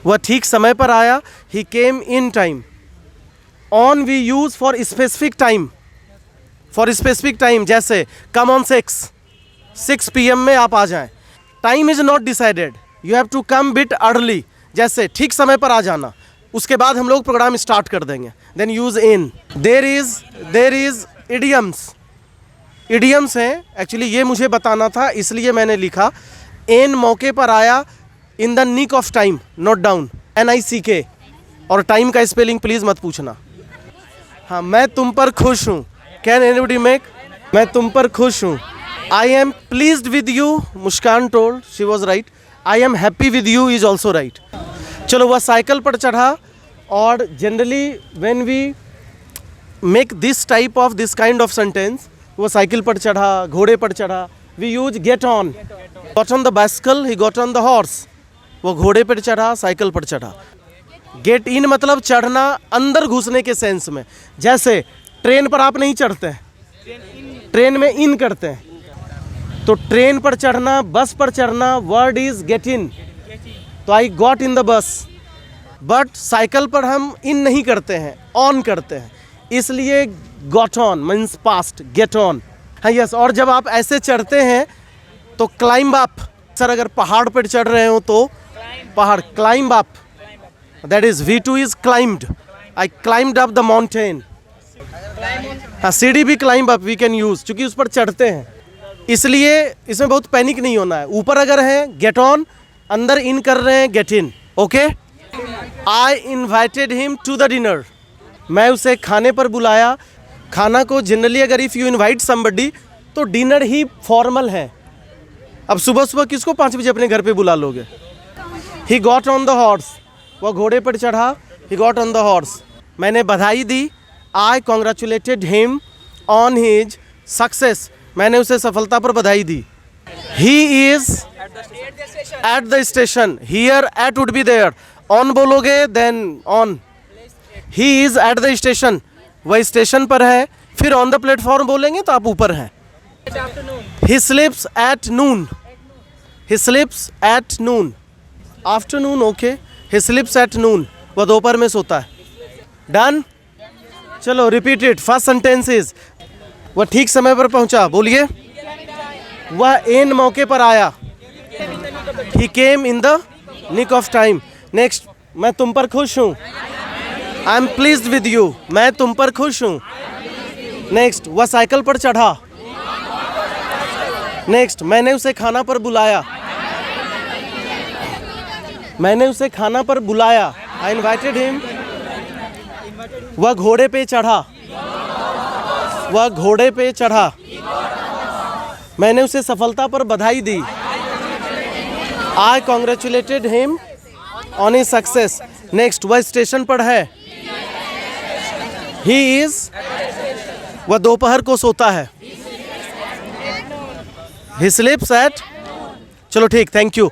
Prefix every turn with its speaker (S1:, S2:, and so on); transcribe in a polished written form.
S1: वह ठीक समय पर आया, he came in time. On we use for specific time, for specific time, जैसे कम ऑन 6 PM में आप आ जाएं. Time is not decided, you have to come bit early, जैसे ठीक समय पर आ जाना, उसके बाद हम लोग प्रोग्राम स्टार्ट कर देंगे. Then use in. There is idioms. Idioms हैं एक्चुअली, ये मुझे बताना था इसलिए मैंने लिखा. एन मौके पर आया, in the nick of time, note down, NICK. और टाइम का स्पेलिंग प्लीज मत पूछना. हाँ, मैं तुम पर खुश हूँ. Can anybody make? मैं तुम पर खुश हूँ. I am pleased with you, Muskaan told, she was right. I am happy with you is also right. चलो, वह साइकिल पर चढ़ा. और generally when we make this type of this kind of sentence, वो साइकिल पर चढ़ा, घोड़े पर चढ़ा, we use get on. Got on the bicycle, he got on the horse. वो घोड़े पर चढ़ा, साइकिल पर चढ़ा. गेट इन मतलब चढ़ना, अंदर घुसने के सेंस में. जैसे ट्रेन पर आप नहीं चढ़ते हैं, ट्रेन में इन करते हैं. तो ट्रेन पर चढ़ना, बस पर चढ़ना, वर्ड इज गेट इन. तो I got in the bus. But cycle पर हम इन नहीं करते हैं, ऑन करते हैं, इसलिए got on means past, get on. हाँ, यस. और जब आप ऐसे चढ़ते हैं तो क्लाइंब अप. सर, अगर पहाड़ पर चढ़ रहे हो तो पहाड़, climb up, that is V2 is climbed. I climbed up the mountain. हाँ, सीढ़ी भी climb up we can use, क्योंकि उस पर चढ़ते हैं, इसलिए इसमें बहुत पैनिक नहीं होना है. ऊपर अगर है गेट ऑन, अंदर इन कर रहे हैं get in. Okay. I invited him to the dinner. मैं उसे खाने पर बुलाया. खाना को जनरली अगर इफ़ यू इन्वाइट समबडी तो डिनर ही फॉर्मल है. अब सुबह सुबह किसको 5 बजे अपने घर पे बुला लोगे? He got on the horse. वह घोड़े पर चढ़ा, he got on the horse. मैंने बधाई दी. I congratulated him on his success. मैंने उसे सफलता पर बधाई दी. He is at the station. Here at would be there. On बोलोगे then on. He is at the station, वह स्टेशन पर है. फिर ऑन द प्लेटफॉर्म बोलेंगे तो आप ऊपर हैं. He sleeps at noon. He sleeps at noon. Afternoon, okay. He sleeps at noon, वह दोपहर में सोता है. डन. चलो, repeat it. First sentence is वह ठीक समय पर पहुंचा. बोलिए. वह एन मौके पर आया. He came in the nick of time. Next, मैं तुम पर खुश हूँ. I am pleased with you. मैं तुम पर खुश हूँ. नेक्स्ट, वह साइकिल पर चढ़ा. नेक्स्ट, मैंने उसे खाना पर बुलाया. मैंने उसे खाना पर बुलाया. आई इन्वाइटेड हिम. वह घोड़े पे चढ़ा. वह घोड़े पे चढ़ा. मैंने उसे सफलता पर बधाई दी. I congratulated him on his success. Next, वह स्टेशन पर है. ही इज, वह दोपहर को सोता है. He sleeps at. चलो ठीक, थैंक यू.